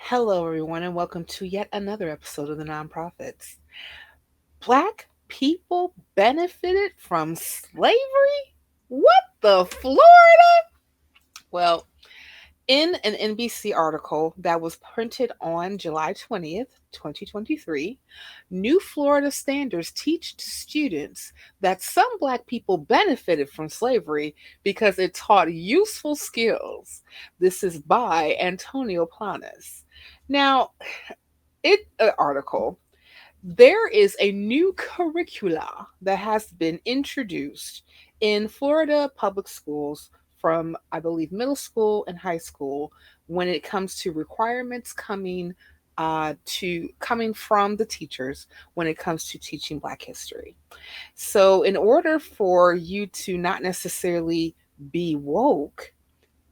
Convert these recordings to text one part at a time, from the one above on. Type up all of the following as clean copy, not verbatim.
Hello, everyone, and welcome to yet another episode of the Nonprofits. Black people benefited from slavery? What the Florida? Well, in an NBC article that was printed on July 20th, 2023, new Florida standards teach students that some Black people benefited from slavery because it taught useful skills. This is by Antonio Planas. Now, article, there is a new curricula that has been introduced in Florida public schools from, I believe, middle school and high school when it comes to requirements coming from the teachers when it comes to teaching Black history. So, in order for you to not necessarily be woke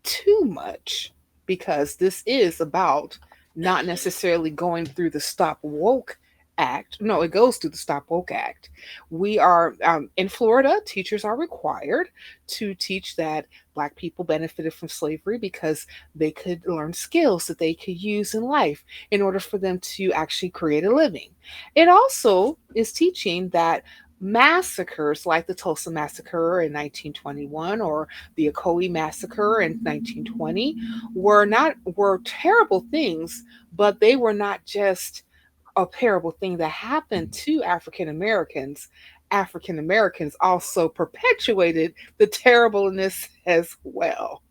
too much, because this is about not necessarily going through the Stop Woke Act. No, it goes through the Stop Woke Act. We are in Florida, teachers are required to teach that Black people benefited from slavery because they could learn skills that they could use in life in order for them to actually create a living. It also is teaching that massacres like the Tulsa Massacre in 1921 or the Ocoee Massacre in 1920 were terrible things, but they were not just a terrible thing that happened to African Americans. African Americans also perpetuated the terribleness as well.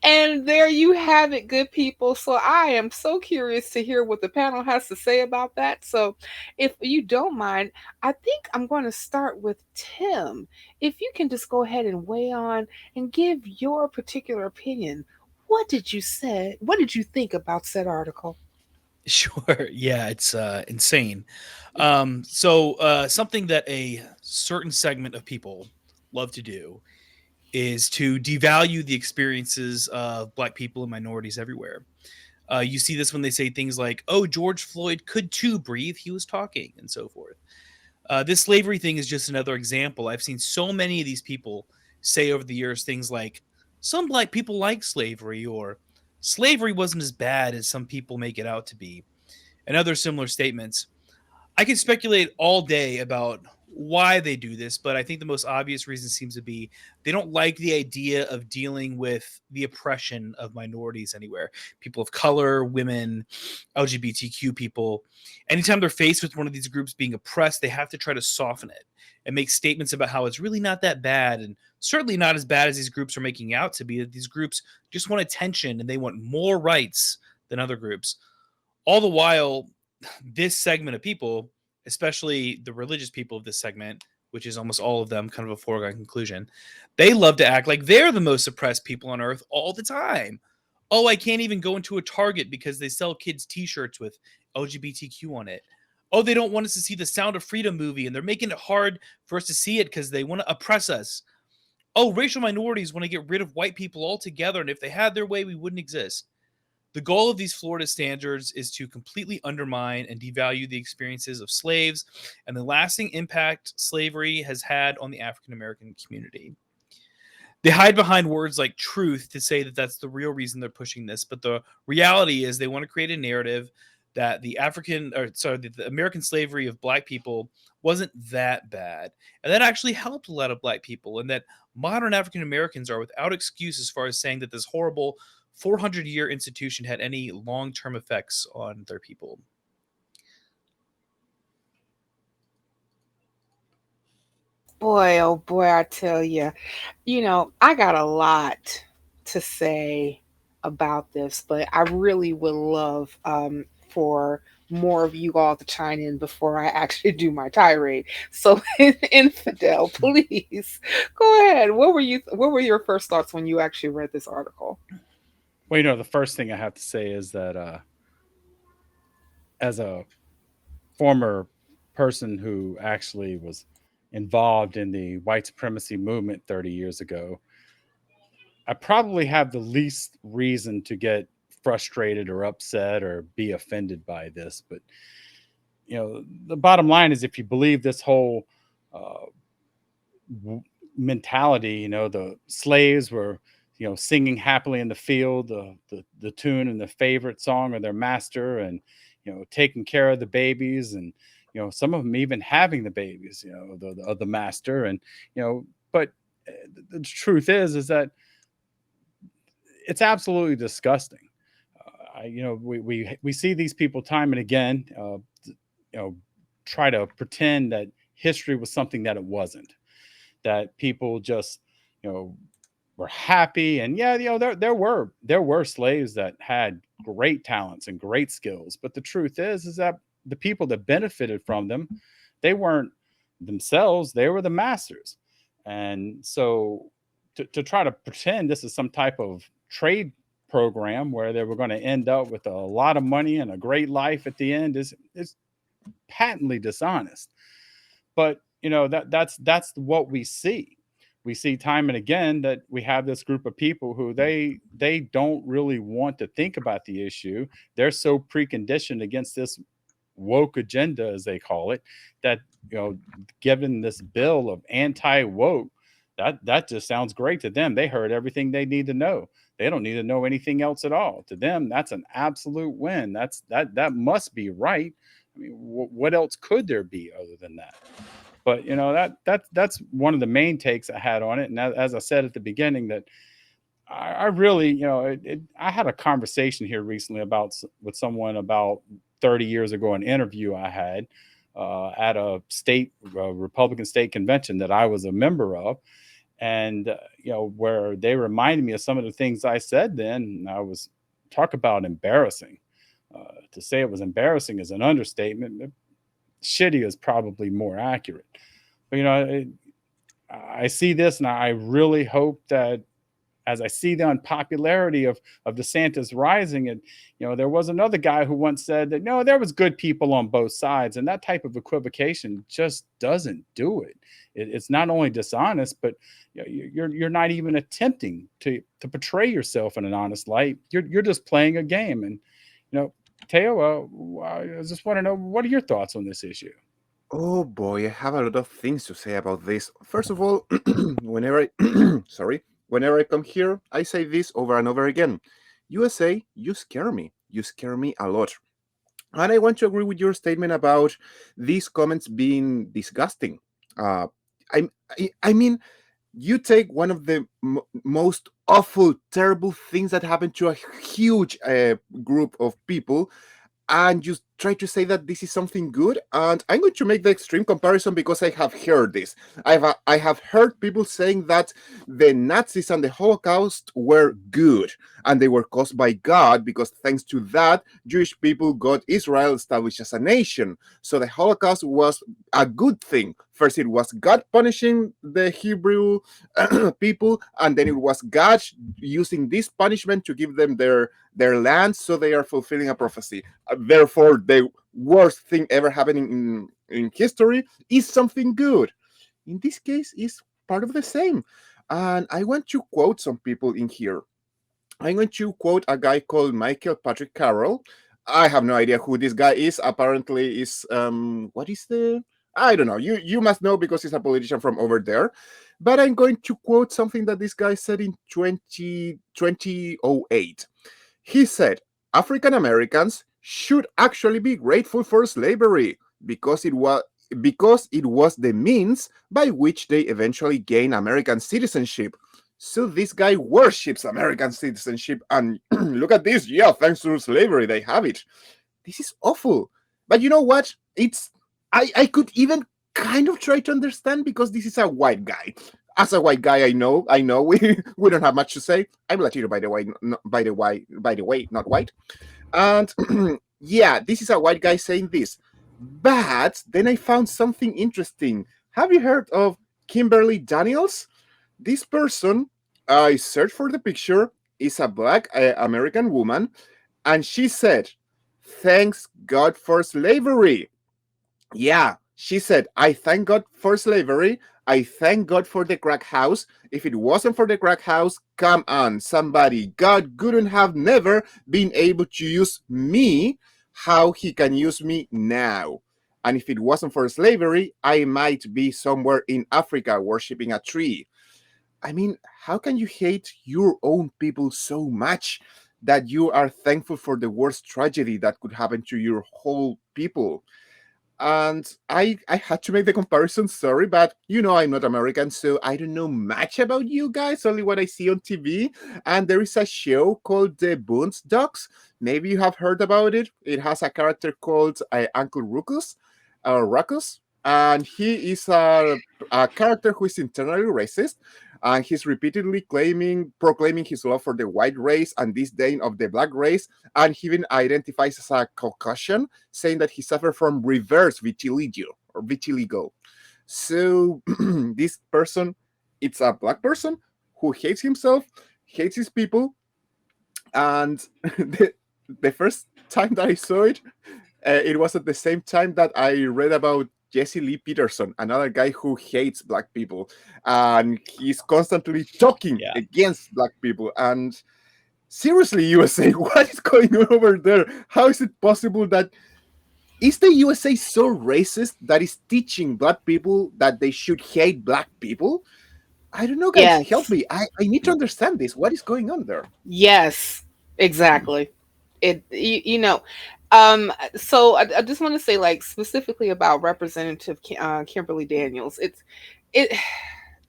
And there you have it, good people. So I am so curious to hear what the panel has to say about that. So if you don't mind, I think I'm going to start with Tim. If you can just go ahead and weigh on and give your particular opinion. What did you say? What did you think about said article? Sure. Yeah, it's insane. So something that a certain segment of people love to do is to devalue the experiences of Black people and minorities everywhere. You see this when they say things like, "Oh, George Floyd could too breathe; he was talking," and so forth. This slavery thing is just another example. I've seen so many of these people say over the years things like, "Some Black people like slavery," or "Slavery wasn't as bad as some people make it out to be," and other similar statements. I can speculate all day about why they do this, but I think the most obvious reason seems to be they don't like the idea of dealing with the oppression of minorities anywhere. People of color, women, LGBTQ people. Anytime they're faced with one of these groups being oppressed, they have to try to soften it and make statements about how it's really not that bad, and certainly not as bad as these groups are making out to be. That these groups just want attention and they want more rights than other groups. All the while, this segment of people, especially the religious people of this segment, which is almost all of them, kind of a foregone conclusion, they love to act like they're the most oppressed people on earth all the time. Oh, I can't even go into a Target because they sell kids t-shirts with LGBTQ on it. Oh, they don't want us to see the Sound of Freedom movie and they're making it hard for us to see it because they want to oppress us. Oh, racial minorities want to get rid of white people altogether, and if they had their way, we wouldn't exist. The goal of these Florida standards is to completely undermine and devalue the experiences of slaves and the lasting impact slavery has had on the African American community. They hide behind words like truth to say that that's the real reason they're pushing this, but the reality is they want to create a narrative that the American slavery of Black people wasn't that bad, and that actually helped a lot of Black people, and that modern African Americans are without excuse as far as saying that this horrible 400-year institution had any long-term effects on their people. Boy, oh boy, I tell you, I got a lot to say about this, but I really would love for more of you all to chime in before I actually do my tirade. So, Infidel, please go ahead. What were your first thoughts when you actually read this article? Well, the first thing I have to say is that as a former person who actually was involved in the white supremacy movement 30 years ago, I probably have the least reason to get frustrated or upset or be offended by this. But, the bottom line is if you believe this whole uh, mentality, the slaves were, singing happily in the field, the tune and the favorite song of their master, and taking care of the babies, and some of them even having the babies, of the master, and but the truth is that it's absolutely disgusting. We see these people time and again, try to pretend that history was something that it wasn't. That people just, you know, were happy, and yeah, there were slaves that had great talents and great skills. But the truth is that the people that benefited from them, they weren't themselves; they were the masters. And so, to try to pretend this is some type of trade program where they were going to end up with a lot of money and a great life at the end is patently dishonest. But that's what we see. We see time and again that we have this group of people who they don't really want to think about the issue. They're so preconditioned against this woke agenda, as they call it, that given this bill of anti-woke, that just sounds great to them. They heard everything they need to know. They don't need to know anything else at all. To them, that's an absolute win. That must be right. I mean, what else could there be other than that? But that's one of the main takes I had on it. And as I said at the beginning, that I really, I had a conversation here recently with someone about 30 years ago, an interview I had at a state Republican state convention that I was a member of. And, where they reminded me of some of the things I said then. And I was talk about embarrassing. To say it was embarrassing is an understatement. Shitty is probably more accurate. But, I see this, and I really hope that as I see the unpopularity of DeSantis rising, and there was another guy who once said that no, there was good people on both sides, and that type of equivocation just doesn't do it. It's not only dishonest, but you're not even attempting to portray yourself in an honest light. You're just playing a game. And Teo, I just want to know, what are your thoughts on this issue? Oh boy, I have a lot of things to say about this. First of all, whenever I sorry, whenever I come here, I say this over and over again. USA, you scare me. You scare me a lot. And I want to agree with your statement about these comments being disgusting. Uh, I mean, you take one of the most awful, terrible things that happened to a huge group of people, and you try to say that this is something good. And I'm going to make the extreme comparison because I have heard this. I have heard people saying that the Nazis and the Holocaust were good, and they were caused by God, because thanks to that, Jewish people got Israel established as a nation. So the Holocaust was a good thing. First, it was God punishing the Hebrew people, and then it was God using this punishment to give them their land, so they are fulfilling a prophecy. Therefore, the worst thing ever happening in history is something good. In this case, is part of the same. And I want to quote some people in here. I'm going to quote a guy called Michael Patrick Carroll. I have no idea who this guy is. Apparently, is what is the I don't know. You must know because he's a politician from over there. But I'm going to quote something that this guy said in 2008. He said, African Americans should actually be grateful for slavery because it was the means by which they eventually gained American citizenship. So this guy worships American citizenship, and look at this. Yeah, thanks to slavery, they have it. This is awful. But you know what? I could even kind of try to understand, because this is a white guy. As a white guy, I know we don't have much to say. I'm Latino, by the way, not white. And yeah, this is a white guy saying this. But then I found something interesting. Have you heard of Kimberly Daniels? This person, I searched for the picture, is a black American woman, and she said, "Thanks God for slavery." Yeah, she said, I thank God for slavery. I thank God for the crack house. If it wasn't for the crack house, come on, somebody. God couldn't have never been able to use me how he can use me now. And if it wasn't for slavery, I might be somewhere in Africa worshiping a tree. I mean, how can you hate your own people so much that you are thankful for the worst tragedy that could happen to your whole people? And I had to make the comparison, sorry, but I'm not American, so I don't know much about you guys, only what I see on TV. And there is a show called The Boondocks. Maybe you have heard about it. It has a character called Uncle Ruckus, Ruckus, and he is a character who is internally racist, and he's repeatedly proclaiming his love for the white race and disdain of the black race, and he even identifies as a Caucasian, saying that he suffered from reverse vitiligo or vitiligo. So this person, it's a black person who hates himself, hates his people, and the first time that I saw it, it was at the same time that I read about Jesse Lee Peterson, another guy who hates black people, and he's constantly talking Yeah. against black people. And seriously, USA, what is going on over there? How is it possible that is the USA so racist that is teaching black people that they should hate black people? I don't know, guys. Help Yes. me. I need to understand this. What is going on there? Yes, exactly. So I just want to say, like, specifically about Representative Kimberly Daniels. It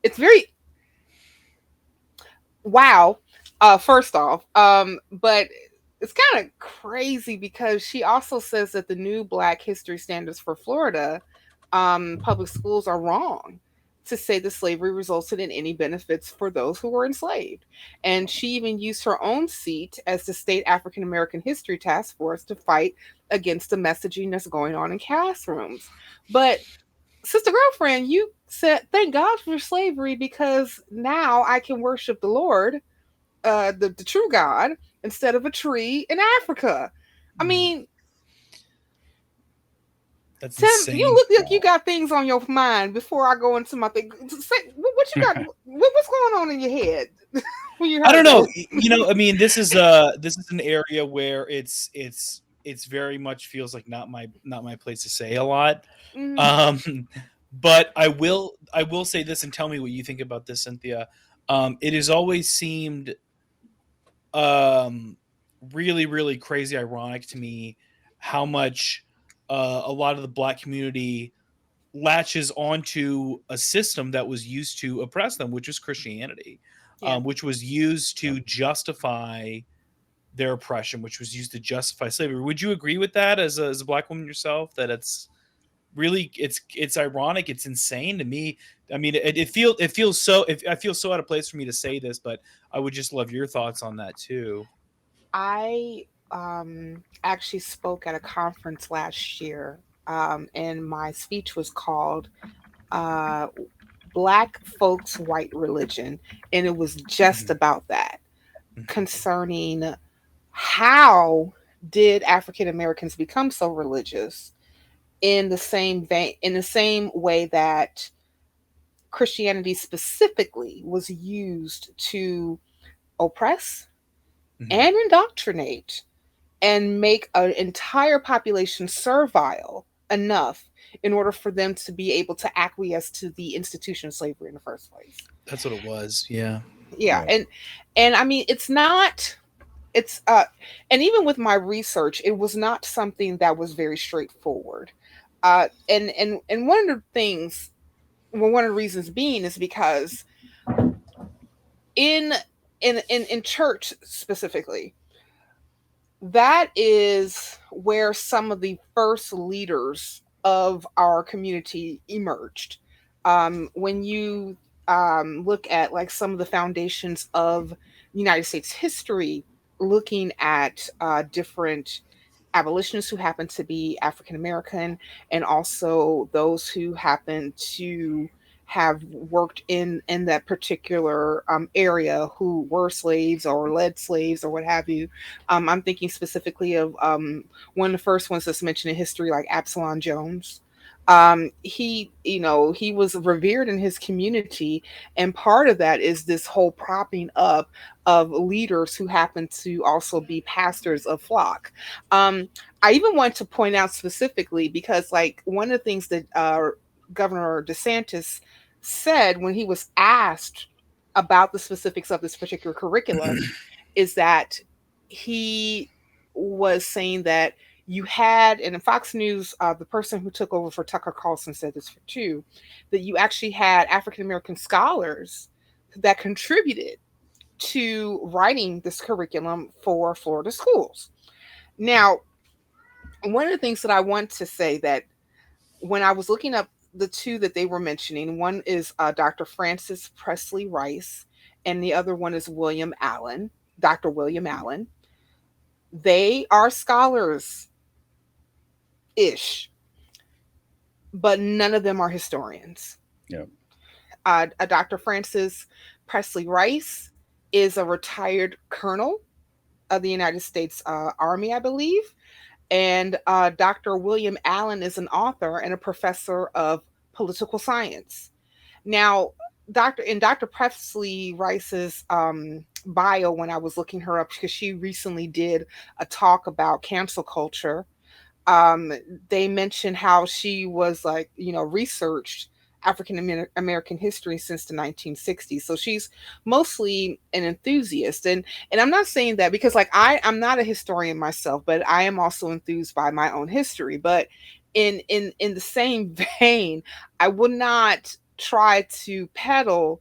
it's very wow. First off, but it's kind of crazy because she also says that the new Black History standards for Florida public schools are wrong to say that slavery resulted in any benefits for those who were enslaved. And she even used her own seat as the state African American History Task Force to fight against the messaging that's going on in classrooms. But sister girlfriend, you said thank God for slavery because now I can worship the Lord, the true God, instead of a tree in Africa. I Mm, mean, that's Tim, you insane. look like you got things on your mind before I go into my thing. Say, what you got? What's going on in your head when you I heard don't know. that? I mean, this is an area where it's very much feels like not my place to say a lot. Mm, Um, but I will say this and tell me what you think about this, Cynthia. It has always seemed um, really really crazy ironic to me how much a lot of the black community latches onto a system that was used to oppress them, which was Christianity, yeah, which was used to justify their oppression, which was used to justify slavery. Would you agree with that as a black woman yourself? That it's really it's ironic, it's insane to me. I mean, it feels so. I feel so out of place for me to say this, but I would just love your thoughts on that too. I actually spoke at a conference last year, and my speech was called uh, "Black Folks' White Religion," and it was just Mhm, about that, mhm, concerning how did African Americans become so religious in the same way that Christianity specifically was used to oppress mhm. and indoctrinate and make an entire population servile enough in order for them to be able to acquiesce to the institution of slavery in the first place. That's what it was. Yeah. Yeah, Right. and I mean it's not it's and even with my research it was not something that was very straightforward. And one of the things, well, one of the reasons being is because in in church specifically, that is where some of the first leaders of our community emerged. When you look at like some of the foundations of United States history, looking at different abolitionists who happen to be African American, and also those who happen to have worked in that particular area who were slaves or led slaves or what have you. I'm thinking specifically of one of the first ones that's mentioned in history, like Absalom Jones. He was revered in his community, and part of that is this whole propping up of leaders who happen to also be pastors of flock. um, I even want to point out specifically because, like, one of the things that Governor DeSantis said when he was asked about the specifics of this particular curriculum is that he was saying that you had, and in Fox News, the person who took over for Tucker Carlson said this too, that you actually had African American scholars that contributed to writing this curriculum for Florida schools. Now, one of the things that I want to say that when I was looking up the two that they were mentioning, one is Dr. Francis Presley Rice, and the other one is William Allen, Dr. William Allen. They are scholars ish, but none of them are historians. Yeah. Dr. Francis Presley Rice is a retired colonel of the United States Army, I believe. And Dr. William Allen is an author and a professor of political science. Now, Dr. Presley Rice's bio, when I was looking her up, because she recently did a talk about cancel culture, um, they mentioned how she was like, researched African American history since the 1960s. So she's mostly an enthusiast. And I'm not saying that because like I'm not a historian myself, but I am also enthused by my own history. But in the same vein, I would not try to peddle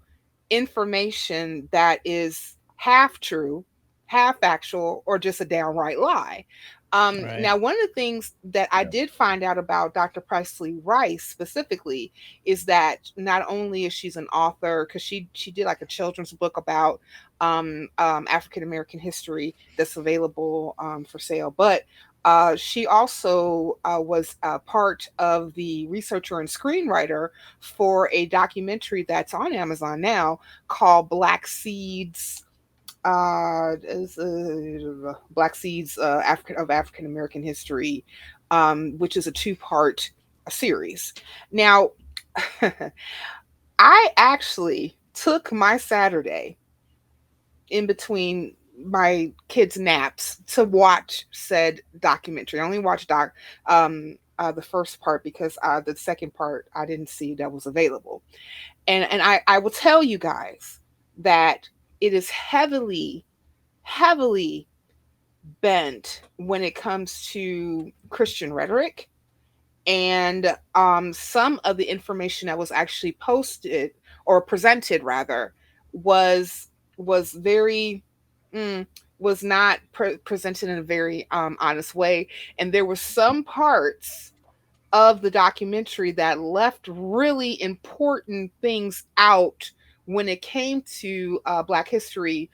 information that is half true, half factual, or just a downright lie. Right. Now, one of the things that I Yeah. did find out about Dr. Presley Rice specifically is that not only is she's an author, because she did like a children's book about African American history that's available for sale, but she also was part of the researcher and screenwriter for a documentary that's on Amazon now called Black Seeds African American History, which is a two-part series. Now, I actually took my Saturday in between my kids' naps to watch said documentary. I only watched the first part because the second part I didn't see that was available. And I will tell you guys that it is heavily bent when it comes to Christian rhetoric, and some of the information that was actually posted or presented rather was very mm, was not presented in a very honest way, and there were some parts of the documentary that left really important things out when it came to Black history,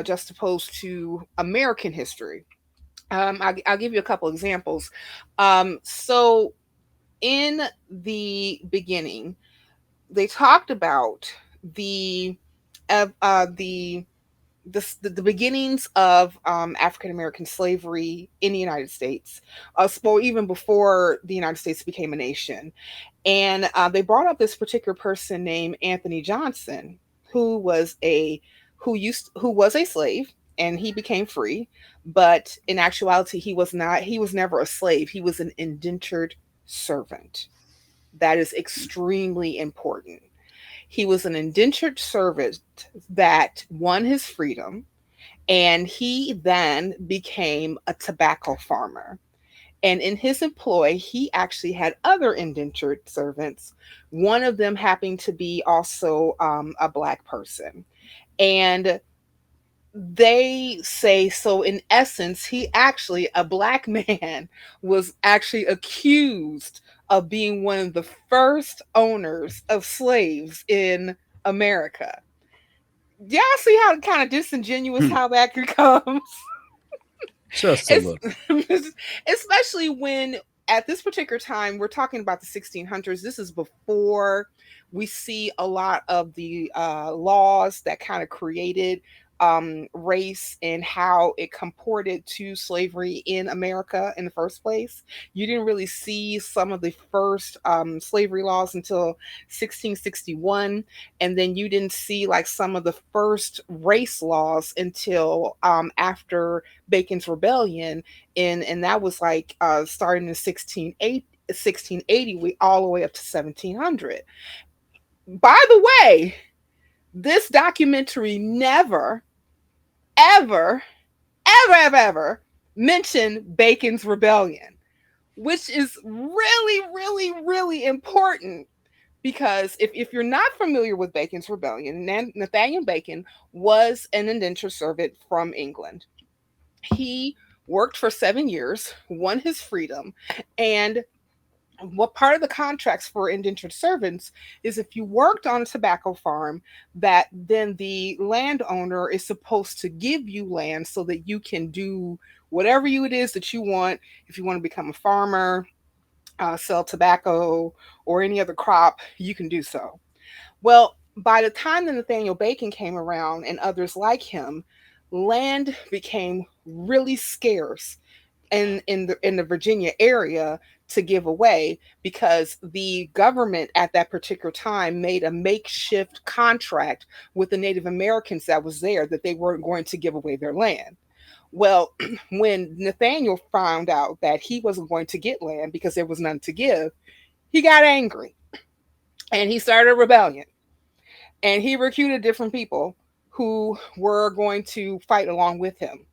just opposed to American history. I'll give you a couple examples. So, in the beginning, they talked about the the the beginnings of African American slavery in the United States, or even before the United States became a nation. And they brought up this particular person named Anthony Johnson, who was a who was a slave, and he became free. But in actuality, he was not. He was never a slave. He was an indentured servant. That is extremely important. He was an indentured servant that won his freedom, and he then became a tobacco farmer. And in his employ, he actually had other indentured servants, one of them happening to be also a Black person. And they say, so in essence, he actually, a Black man, was actually accused of being one of the first owners of slaves in America. Y'all see how kind of disingenuous Hmm. how that becomes? Just a It's little. especially when at this particular time we're talking about the 1600s. This is before we see a lot of the laws that kind of created race and how it comported to slavery in America in the first place. You didn't really see some of the first slavery laws until 1661, and then you didn't see like some of the first race laws until after Bacon's Rebellion, and that was like starting in 1680, we all the way up to 1700. By the way, This documentary never, ever, ever mentioned Bacon's rebellion, which is really, really, really important because if you're not familiar with Bacon's rebellion, Nathaniel Bacon was an indentured servant from England. He worked for 7 years, won his freedom, and what part of the contracts for indentured servants is if you worked on a tobacco farm, that then the landowner is supposed to give you land so that you can do whatever it is that you want. If you want to become a farmer, sell tobacco or any other crop, you can do so. Well, by the time that Nathaniel Bacon came around and others like him, land became really scarce in the Virginia area to give away because the government at that particular time made a makeshift contract with the Native Americans that was there that they weren't going to give away their land. Well, when Nathaniel found out that he wasn't going to get land because there was none to give, he got angry and he started a rebellion and he recruited different people who were going to fight along with him.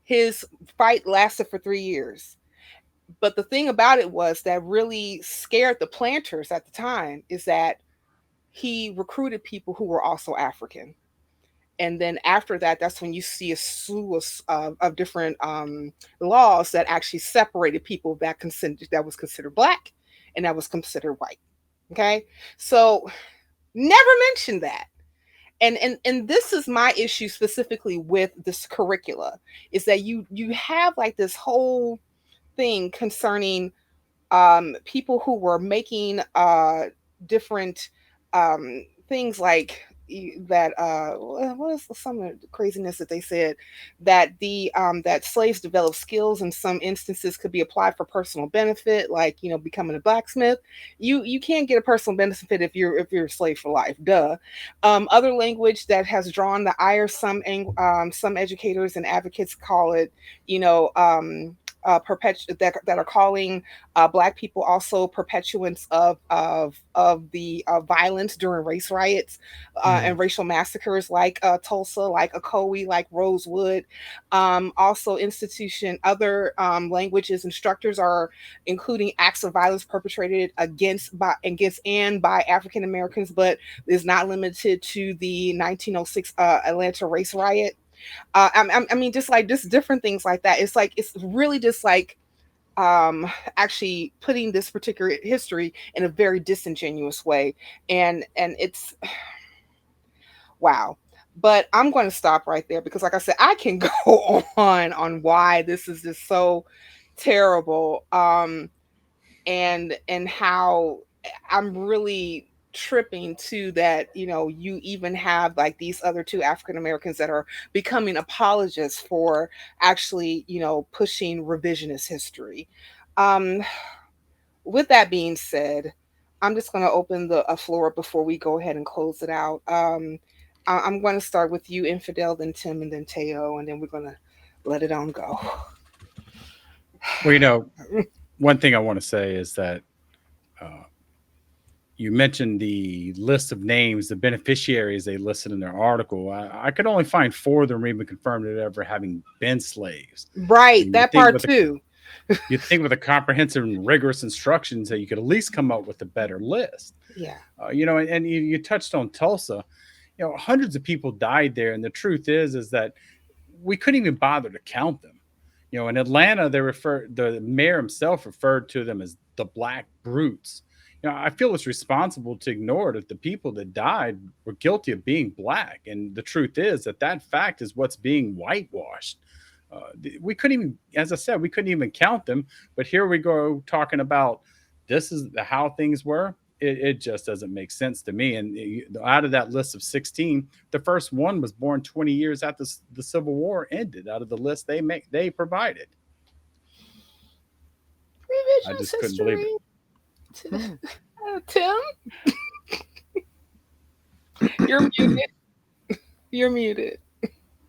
His fight lasted for 3 years. But the thing about it was that really scared the planters at the time is that he recruited people who were also African. And then after that, that's when you see a slew of different laws that actually separated people that was considered black and that was considered white. Okay, so never mentioned that. And this is my issue specifically with this curricula is that you have like this whole thing concerning people who were making different things like that what is some of the craziness that they said that the that slaves developed skills in some instances could be applied for personal benefit, like becoming a blacksmith. You can't get a personal benefit if you're a slave for life, duh. Other language that has drawn the ire, some educators and advocates call it, you know that are calling black people also perpetuants of the violence during race riots Mm. and racial massacres like Tulsa, like Ocoee, like Rosewood. Also, other languages instructors are including acts of violence perpetrated against and by African Americans, but is not limited to the 1906 Atlanta race riot. I mean, just different things like that. It's like it's really just like actually putting this particular history in a very disingenuous way, and it's wow. But I'm going to stop right there because, like I said, I can go on why this is just so terrible, and how I'm really tripping to that, you even have like these other two African Americans that are becoming apologists for actually, pushing revisionist history. Um, with that being said, I'm just going to open the a floor before we go ahead and close it out. I'm going to start with you, Infidel, then Tim, and then Teo, and then we're going to let it on go. Well, one thing I want to say is that uh, you mentioned the list of names, the beneficiaries they listed in their article. I could only find four of them even confirmed it ever having been slaves. Right, And that part too. you think with the comprehensive and rigorous instructions that you could at least come up with a better list. Yeah. And you touched on Tulsa. Hundreds of people died there, and the truth is that we couldn't even bother to count them. In Atlanta, the mayor himself referred to them as the black brutes. I feel it's responsible to ignore that the people that died were guilty of being black, and the truth is that fact is what's being whitewashed. We couldn't even, as I said, we couldn't even count them. But here we go talking about this is how things were. It just doesn't make sense to me. And out of that list of 16, the first one was born 20 years after the Civil War ended. Out of the list they provided, I Revisionist just couldn't believe it. history. Tim, you're muted. You're muted.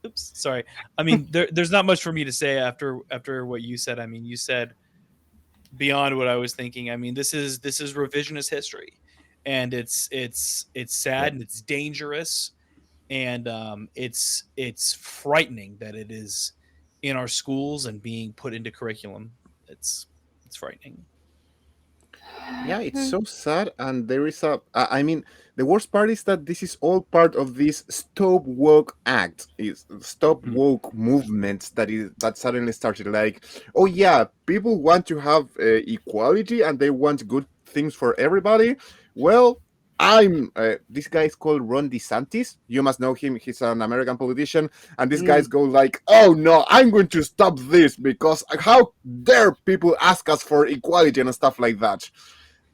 Oops, sorry. I mean, there's not much for me to say after what you said. I mean, you said beyond what I was thinking. I mean, this is revisionist history, and it's sad and it's dangerous, and it's frightening that it is in our schools and being put into curriculum. It's frightening. Yeah, it's so sad, and there is I mean, the worst part is that this is all part of this stop woke act, is stop Mhm. woke movement that suddenly started. Like, oh yeah, people want to have equality and they want good things for everybody. Well, this guy is called Ron DeSantis. You must know him. He's an American politician, and these Mm. guys go like, "Oh no, I'm going to stop this because how dare people ask us for equality and stuff like that."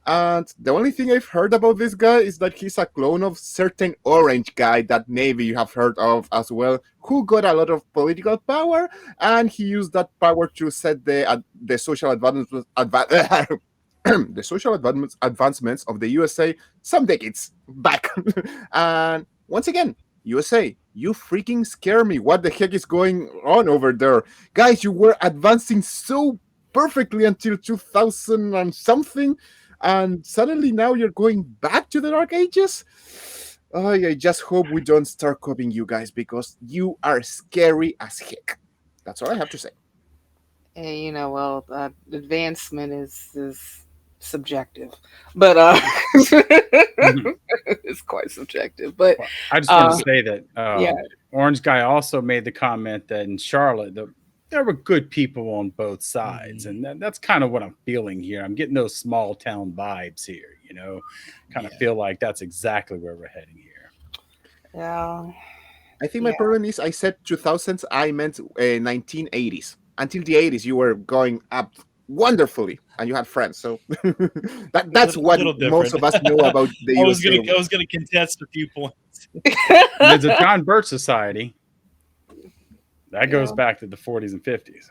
And the only thing I've heard about this guy is that he's a clone of certain orange guy that maybe you have heard of as well, who got a lot of political power, and he used that power to set the social the social advancements of the USA some decades back. And once again, USA, you freaking scare me. What the heck is going on over there? Guys, you were advancing so perfectly until 2000 and something, and suddenly now you're going back to the Dark Ages? Oh, I just hope we don't start copying you guys because you are scary as heck. That's all I have to say. And well, advancement is subjective, but Mhm. it's quite subjective. But Well, I just want to uh, say that yeah, Orange Guy also made the comment that in Charlotte, there were good people on both sides, Mhm. and that's kind of what I'm feeling here. I'm getting those small town vibes here, kind of Yeah. feel like that's exactly where we're heading here. yeah, I think my yeah. problem is I said 2000s, I meant 1980s. Until the 80s, you were going up wonderfully and you had friends. So that's what Little most different. of us know about the USA. I was gonna contest a few points. There's a John Birch Society that goes Yeah. back to the 40s and 50s.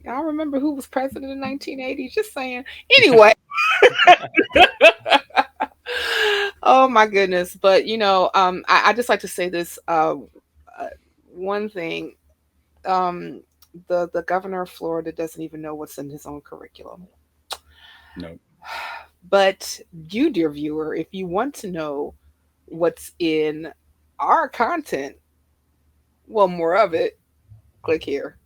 Y'all remember who was president in 1980? Just saying. Anyway. Oh my goodness. But I just like to say this uh, one thing. Um, the governor of Florida doesn't even know what's in his own curriculum. No, But you, dear viewer, if you want to know what's in our content, well, more of it, click here.